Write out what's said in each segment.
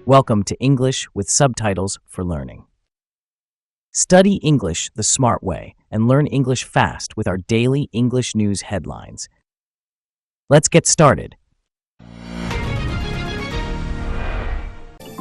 Welcome to English with Subtitles for Learning. Study English the smart way and learn English fast with our daily English news headlines. Let's get started.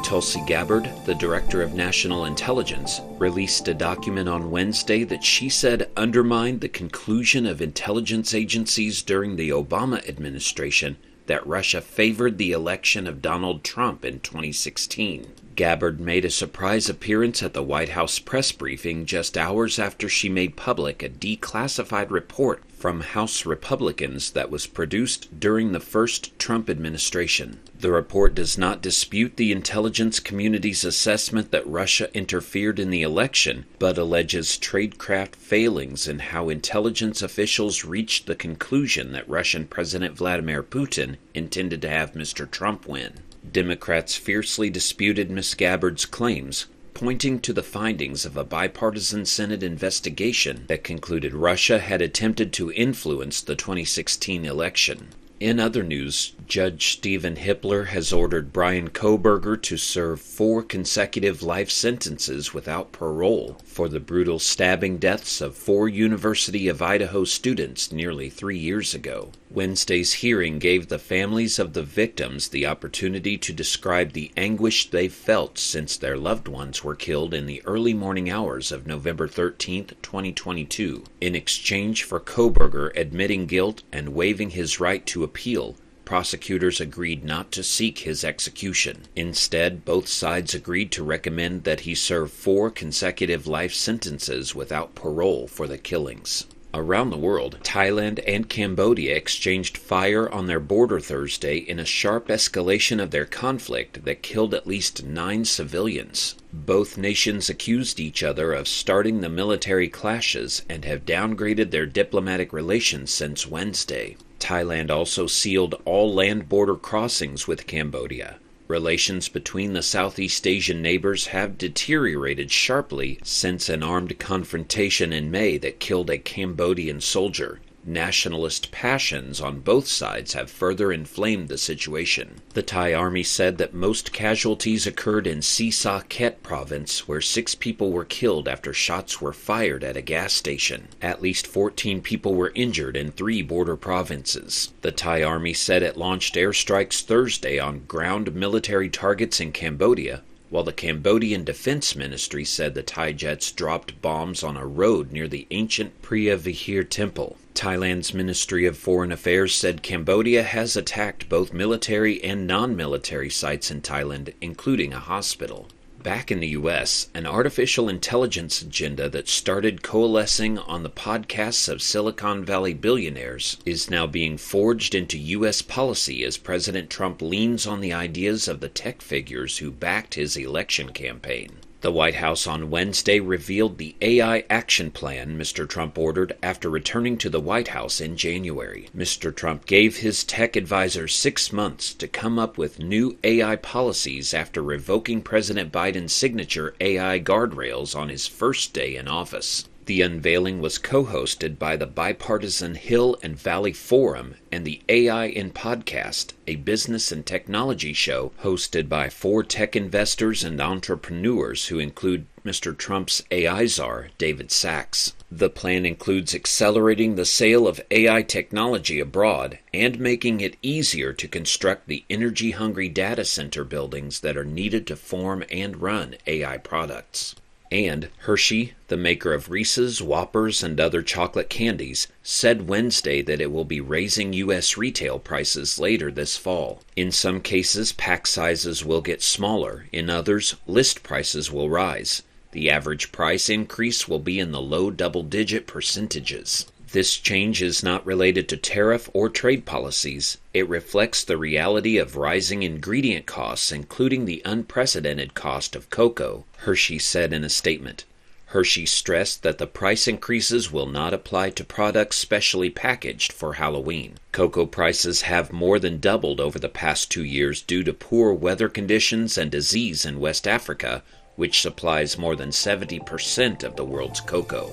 Tulsi Gabbard, the Director of National Intelligence, released a document on Wednesday that she said undermined the conclusion of intelligence agencies during the Obama administration that Russia favored the election of Donald Trump in 2016. Gabbard made a surprise appearance at the White House press briefing just hours after she made public a declassified report from House Republicans that was produced during the first Trump administration. The report does not dispute the intelligence community's assessment that Russia interfered in the election, but alleges tradecraft failings in how intelligence officials reached the conclusion that Russian President Vladimir Putin intended to have Mr. Trump win. Democrats fiercely disputed Ms. Gabbard's claims, pointing to the findings of a bipartisan Senate investigation that concluded Russia had attempted to influence the 2016 election. In other news, Judge Stephen Hippler has ordered Bryan Kohberger to serve 4 consecutive life sentences without parole for the brutal stabbing deaths of 4 University of Idaho students nearly 3 years ago. Wednesday's hearing gave the families of the victims the opportunity to describe the anguish they felt since their loved ones were killed in the early morning hours of November 13, 2022. In exchange for Kohberger admitting guilt and waiving his right to appeal, prosecutors agreed not to seek his execution. Instead, both sides agreed to recommend that he serve 4 consecutive life sentences without parole for the killings. Around the world, Thailand and Cambodia exchanged fire on their border Thursday in a sharp escalation of their conflict that killed at least 9 civilians. Both nations accused each other of starting the military clashes and have downgraded their diplomatic relations since Wednesday. Thailand also sealed all land border crossings with Cambodia. Relations between the Southeast Asian neighbors have deteriorated sharply since an armed confrontation in May that killed a Cambodian soldier. Nationalist passions on both sides have further inflamed the situation. The Thai army said that most casualties occurred in Si Sa Ket province, where 6 people were killed after shots were fired at a gas station. At least 14 people were injured in 3 border provinces. The Thai army said it launched airstrikes Thursday on ground military targets in Cambodia, while the Cambodian Defense Ministry said the Thai jets dropped bombs on a road near the ancient Preah Vihear Temple. Thailand's Ministry of Foreign Affairs said Cambodia has attacked both military and non-military sites in Thailand, including a hospital. Back in the U.S., an artificial intelligence agenda that started coalescing on the podcasts of Silicon Valley billionaires is now being forged into U.S. policy as President Trump leans on the ideas of the tech figures who backed his election campaign. The White House on Wednesday revealed the AI action plan Mr. Trump ordered after returning to the White House in January. Mr. Trump gave his tech advisors 6 months to come up with new AI policies after revoking President Biden's signature AI guardrails on his first day in office. The unveiling was co-hosted by the bipartisan Hill and Valley Forum and the AI in Podcast, a business and technology show hosted by 4 tech investors and entrepreneurs who include Mr. Trump's AI czar, David Sacks. The plan includes accelerating the sale of AI technology abroad and making it easier to construct the energy-hungry data center buildings that are needed to form and run AI products. And Hershey, the maker of Reese's, Whoppers, and other chocolate candies, said Wednesday that it will be raising U.S. retail prices later this fall. In some cases, pack sizes will get smaller. In others, list prices will rise. The average price increase will be in the low double-digit percentages. This change is not related to tariff or trade policies. It reflects the reality of rising ingredient costs, including the unprecedented cost of cocoa, Hershey said in a statement. Hershey stressed that the price increases will not apply to products specially packaged for Halloween. Cocoa prices have more than doubled over the past 2 years due to poor weather conditions and disease in West Africa, which supplies more than 70% of the world's cocoa.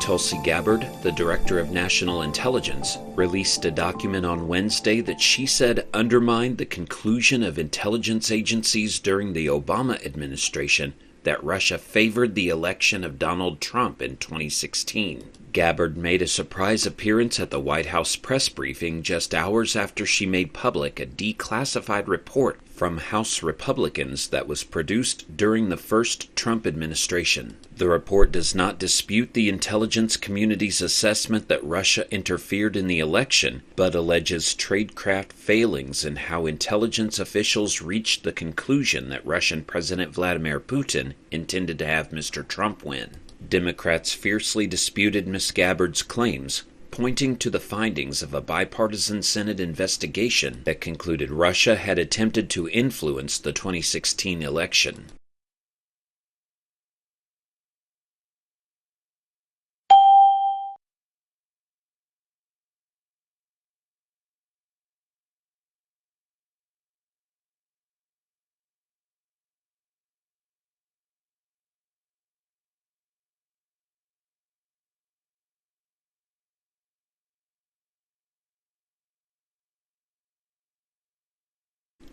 Tulsi Gabbard, the Director of National Intelligence, released a document on Wednesday that she said undermined the conclusion of intelligence agencies during the Obama administration that Russia favored the election of Donald Trump in 2016. Gabbard made a surprise appearance at the White House press briefing just hours after she made public a declassified report from House Republicans that was produced during the first Trump administration. The report does not dispute the intelligence community's assessment that Russia interfered in the election, but alleges tradecraft failings in how intelligence officials reached the conclusion that Russian President Vladimir Putin intended to have Mr. Trump win. Democrats fiercely disputed Ms. Gabbard's claims, pointing to the findings of a bipartisan Senate investigation that concluded Russia had attempted to influence the 2016 election.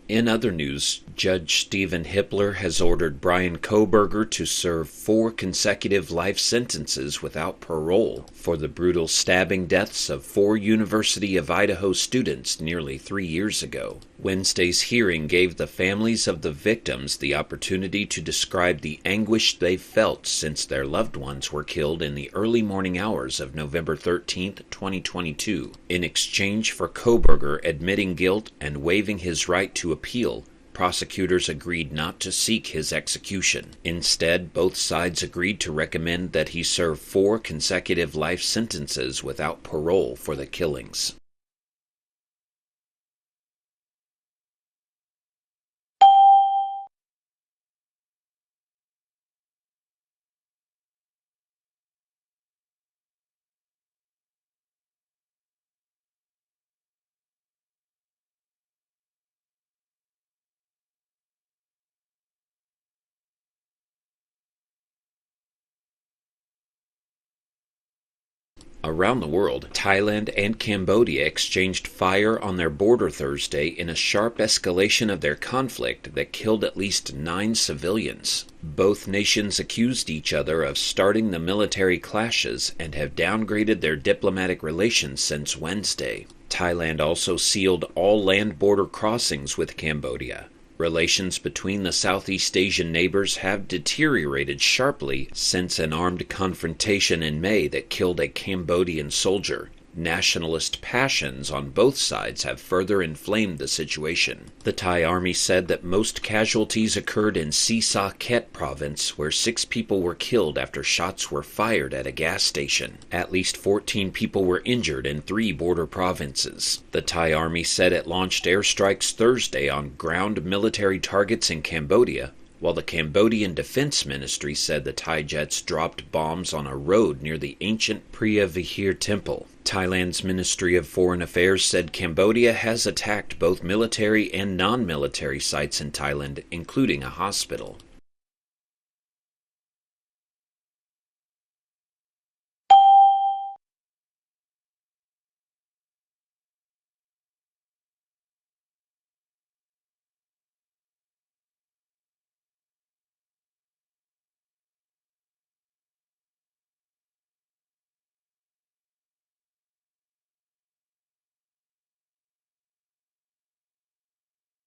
In other news, Judge Stephen Hippler has ordered Brian Kohberger to serve 4 consecutive life sentences without parole for the brutal stabbing deaths of 4 University of Idaho students nearly 3 years ago. Wednesday's hearing gave the families of the victims the opportunity to describe the anguish they felt since their loved ones were killed in the early morning hours of November 13, 2022. In exchange for Kohberger admitting guilt and waiving his right to appeal, prosecutors agreed not to seek his execution. Instead, both sides agreed to recommend that he serve 4 consecutive life sentences without parole for the killings. Around the world, Thailand and Cambodia exchanged fire on their border Thursday in a sharp escalation of their conflict that killed at least 9 civilians. Both nations accused each other of starting the military clashes and have downgraded their diplomatic relations since Wednesday. Thailand also sealed all land border crossings with Cambodia. Relations between the Southeast Asian neighbors have deteriorated sharply since an armed confrontation in May that killed a Cambodian soldier. Nationalist passions on both sides have further inflamed the situation. The Thai army said that most casualties occurred in Si Sa Ket province, where 6 people were killed after shots were fired at a gas station. At least 14 people were injured in 3 border provinces. The Thai army said it launched airstrikes Thursday on ground military targets in Cambodia, while the Cambodian Defense Ministry said the Thai jets dropped bombs on a road near the ancient Preah Vihear Temple. Thailand's Ministry of Foreign Affairs said Cambodia has attacked both military and non-military sites in Thailand, including a hospital.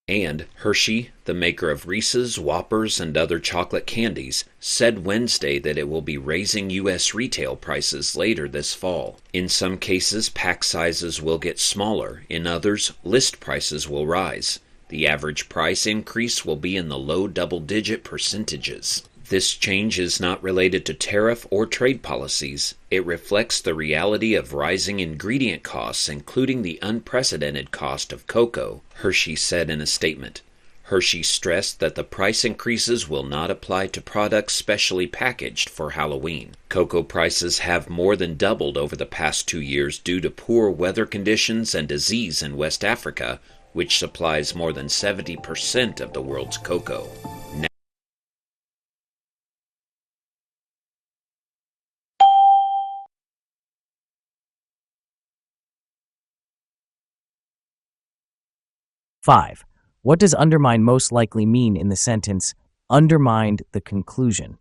And Hershey, the maker of Reese's, Whoppers, and other chocolate candies, said Wednesday that it will be raising U.S. retail prices later this fall. In some cases, pack sizes will get smaller. In others, list prices will rise. The average price increase will be in the low double-digit percentages. This change is not related to tariff or trade policies. It reflects the reality of rising ingredient costs, including the unprecedented cost of cocoa, Hershey said in a statement. Hershey stressed that the price increases will not apply to products specially packaged for Halloween. Cocoa prices have more than doubled over the past 2 years due to poor weather conditions and disease in West Africa, which supplies more than 70% of the world's cocoa. 5. What does undermine most likely mean in the sentence, undermined the conclusion?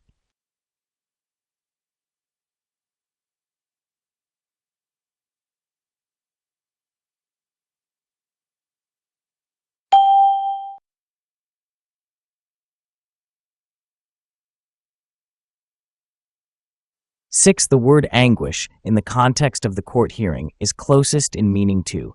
Six, the word anguish, in the context of the court hearing, is closest in meaning to.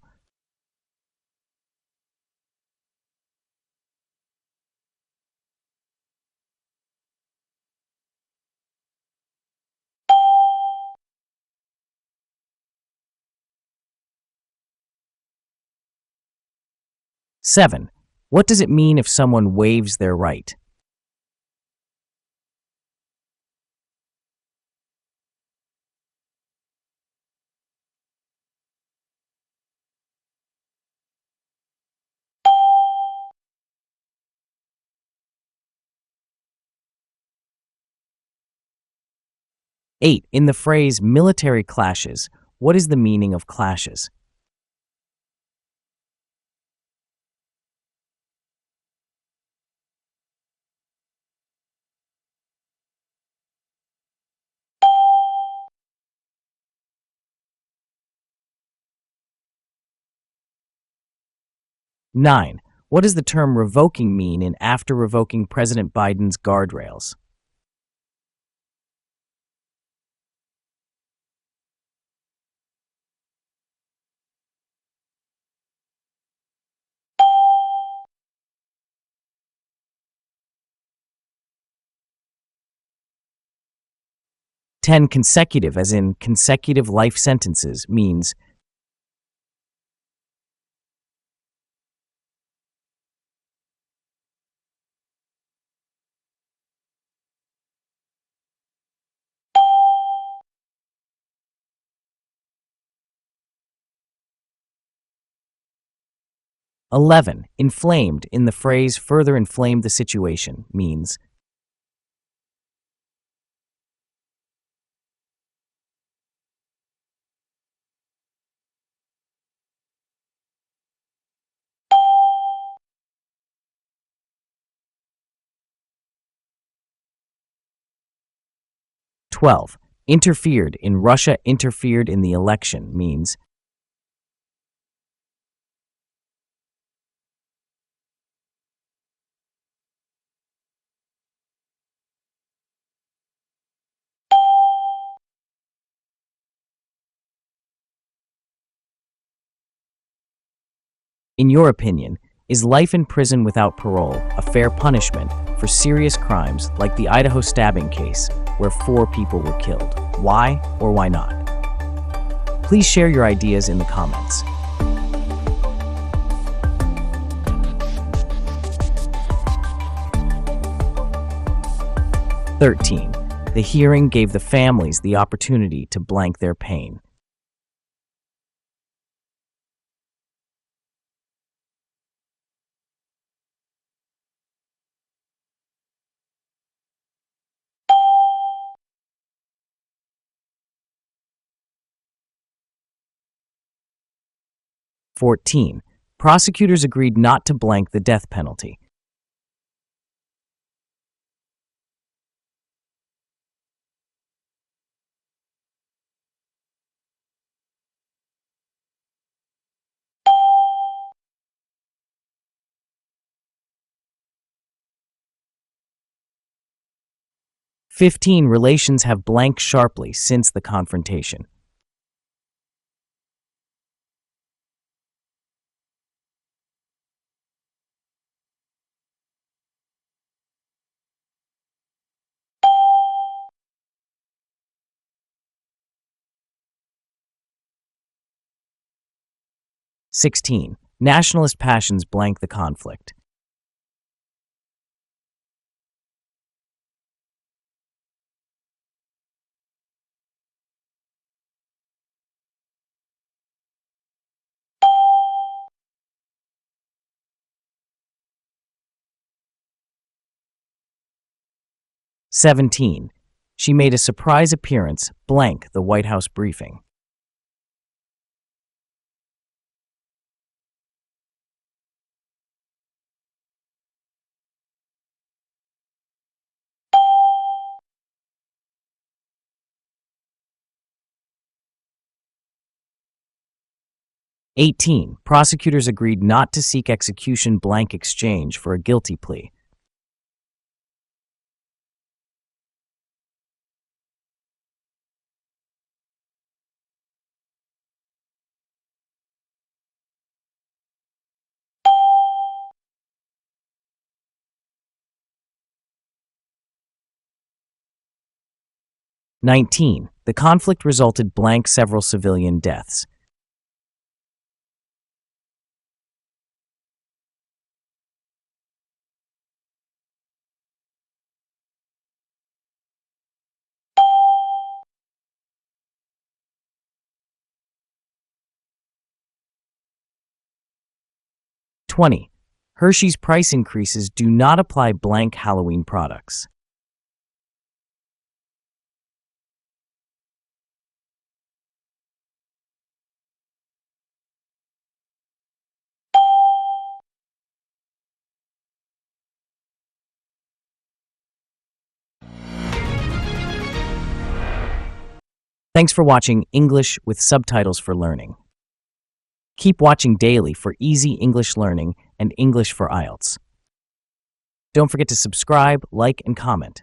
Seven, what does it mean if someone waives their right? Eight, in the phrase military clashes, what is the meaning of clashes? Nine, what does the term revoking mean in after revoking President Biden's guardrails? Ten, consecutive, as in consecutive life sentences, means. Eleven, inflamed, in the phrase further inflamed the situation, means. Twelve, interfered, in Russia interfered in the election, means. 'In your opinion, is life in prison without parole a fair punishment for serious crimes like the Idaho stabbing case where 4 people were killed? Why or why not? Please share your ideas in the comments. "13. The hearing gave the families the opportunity to blank their pain." "14. Prosecutors agreed not to blank the death penalty." "15. Relations have blanked sharply since the confrontation." "16. Nationalist passions blank the conflict." "17. She made a surprise appearance blank the White House briefing." 18. Prosecutors agreed not to seek execution blank exchange for a guilty plea. 19. The conflict resulted blank several civilian deaths. 20. Hershey's price increases do not apply blank Halloween products. 'Thanks for watching English with Subtitles for Learning. Keep watching daily for easy English learning and English for IELTS. Don't forget to subscribe, like, and comment.